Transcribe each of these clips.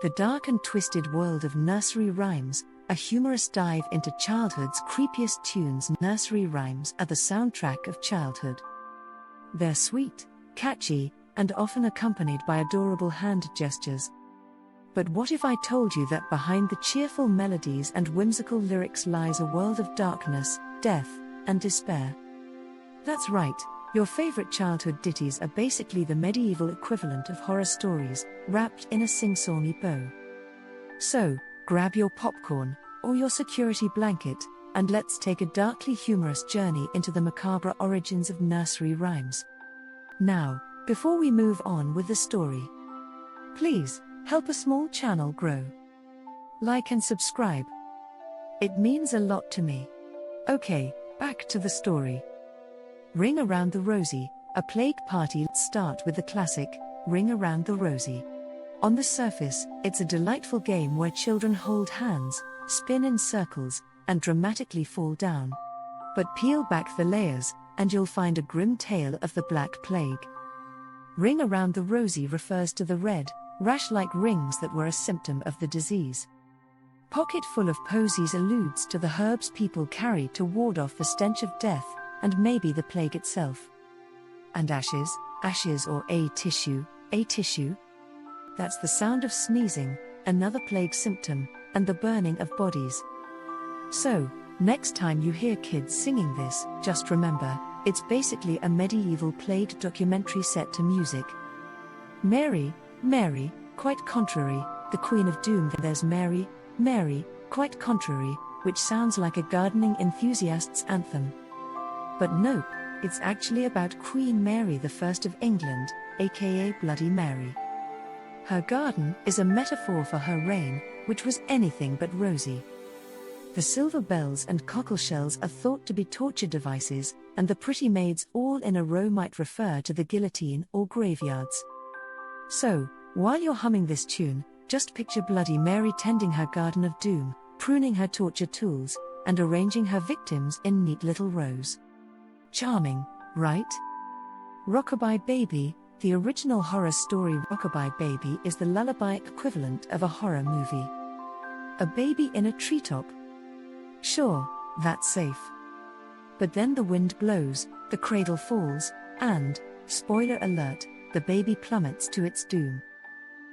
The dark and twisted world of nursery rhymes, a humorous dive into childhood's creepiest tunes. Nursery rhymes are the soundtrack of childhood. They're sweet, catchy, and often accompanied by adorable hand gestures. But what if I told you that behind the cheerful melodies and whimsical lyrics lies a world of darkness, death, and despair? That's right, your favorite childhood ditties are basically the medieval equivalent of horror stories, wrapped in a sing-songy bow. So, grab your popcorn, or your security blanket, and let's take a darkly humorous journey into the macabre origins of nursery rhymes. Now, before we move on with the story, please, help a small channel grow. Like and subscribe. It means a lot to me. Okay, back to the story. Ring Around the Rosie, a plague party. Let's start with the classic, Ring Around the Rosie. On the surface, it's a delightful game where children hold hands, spin in circles, and dramatically fall down. But peel back the layers, and you'll find a grim tale of the Black Plague. Ring Around the Rosie refers to the red, rash-like rings that were a symptom of the disease. Pocket full of posies alludes to the herbs people carried to ward off the stench of death, and maybe the plague itself. And ashes or a tissue, that's the sound of sneezing, another plague symptom, and the burning of bodies. So, next time you hear kids singing this, just remember, it's basically a medieval plague documentary set to music. Mary, quite contrary, the Queen of Doom. There's Mary, quite contrary, which sounds like a gardening enthusiast's anthem. But nope, it's actually about Queen Mary I of England, aka Bloody Mary. Her garden is a metaphor for her reign, which was anything but rosy. The silver bells and cockleshells are thought to be torture devices, and the pretty maids all in a row might refer to the guillotine or graveyards. So, while you're humming this tune, just picture Bloody Mary tending her garden of doom, pruning her torture tools, and arranging her victims in neat little rows. Charming, right? Rockabye Baby, the original horror story. Rockabye Baby is the lullaby equivalent of a horror movie. A baby in a treetop? Sure, that's safe. But then the wind blows, the cradle falls, and, spoiler alert, the baby plummets to its doom.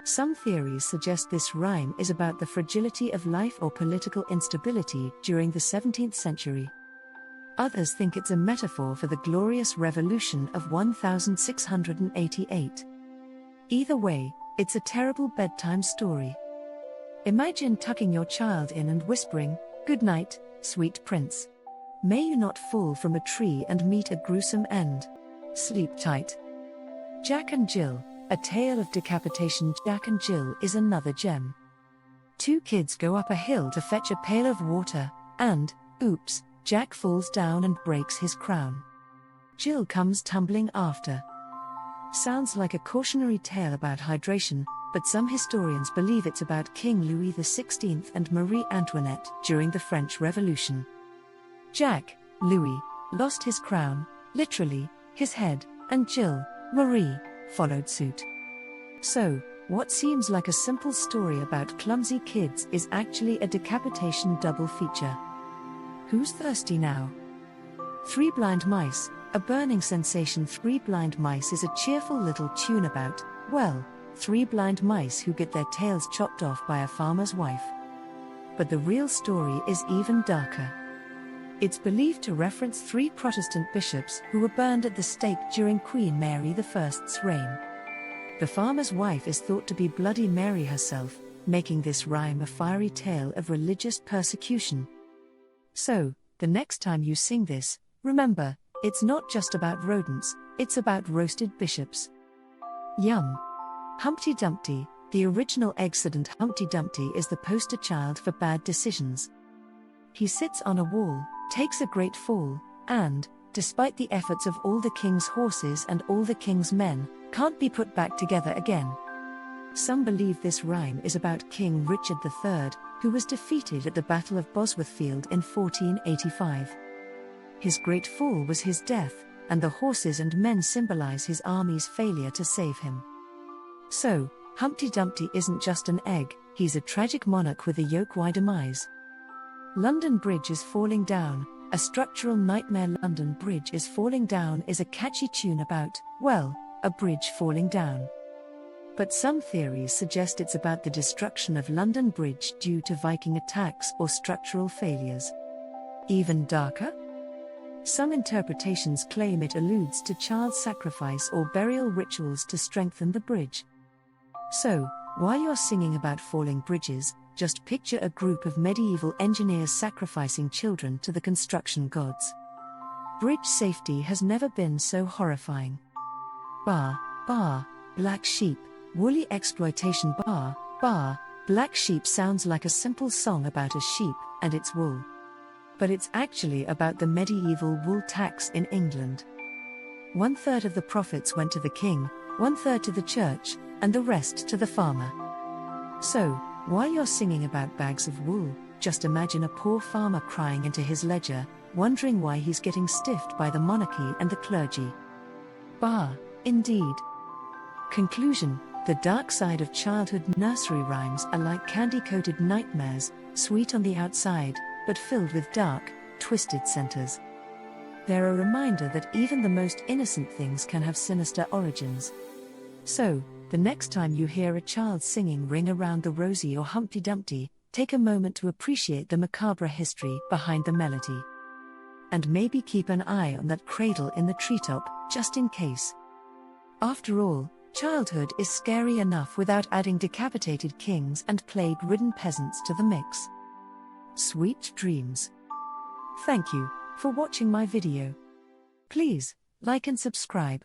Some theories suggest this rhyme is about the fragility of life or political instability during the 17th century. Others think it's a metaphor for the glorious revolution of 1688. Either way, it's a terrible bedtime story. Imagine tucking your child in and whispering, "Good night, sweet prince. May you not fall from a tree and meet a gruesome end. Sleep tight." Jack and Jill, a tale of decapitation. Jack and Jill is another gem. Two kids go up a hill to fetch a pail of water, and, oops, Jack falls down and breaks his crown. Jill comes tumbling after. Sounds like a cautionary tale about hydration, but some historians believe it's about King Louis XVI and Marie Antoinette during the French Revolution. Jack, Louis, lost his crown, literally, his head, and Jill, Marie, followed suit. So, what seems like a simple story about clumsy kids is actually a decapitation double feature. Who's thirsty now? Three Blind Mice, a burning sensation. Three Blind Mice is a cheerful little tune about, well, three blind mice who get their tails chopped off by a farmer's wife. But the real story is even darker. It's believed to reference three Protestant bishops who were burned at the stake during Queen Mary I's reign. The farmer's wife is thought to be Bloody Mary herself, making this rhyme a fiery tale of religious persecution. So, the next time you sing this, remember, it's not just about rodents, it's about roasted bishops. Yum! Humpty Dumpty, the original Exodant. Humpty Dumpty is the poster child for bad decisions. He sits on a wall, takes a great fall, and, despite the efforts of all the king's horses and all the king's men, can't be put back together again. Some believe this rhyme is about King Richard III, who was defeated at the Battle of Bosworthfield in 1485. His great fall was his death, and the horses and men symbolize his army's failure to save him. So, Humpty Dumpty isn't just an egg, he's a tragic monarch with a yoke-wide demise. London Bridge is falling down, a structural nightmare. London Bridge is falling down is a catchy tune about, well, a bridge falling down. But some theories suggest it's about the destruction of London Bridge due to Viking attacks or structural failures. Even darker? Some interpretations claim it alludes to child sacrifice or burial rituals to strengthen the bridge. So, while you're singing about falling bridges, just picture a group of medieval engineers sacrificing children to the construction gods. Bridge safety has never been so horrifying. Black sheep, woolly exploitation. Black sheep sounds like a simple song about a sheep and its wool. But it's actually about the medieval wool tax in England. 1/3 of the profits went to the king, 1/3 to the church, and the rest to the farmer. So, while you're singing about bags of wool, just imagine a poor farmer crying into his ledger, wondering why he's getting stiffed by the monarchy and the clergy. Indeed. Conclusion: the dark side of childhood. Nursery rhymes are like candy-coated nightmares, sweet on the outside, but filled with dark, twisted centers. They're a reminder that even the most innocent things can have sinister origins. So, the next time you hear a child singing Ring Around the Rosie or Humpty Dumpty, take a moment to appreciate the macabre history behind the melody. And maybe keep an eye on that cradle in the treetop, just in case. After all, childhood is scary enough without adding decapitated kings and plague-ridden peasants to the mix. Sweet dreams. Thank you for watching my video. Please like and subscribe.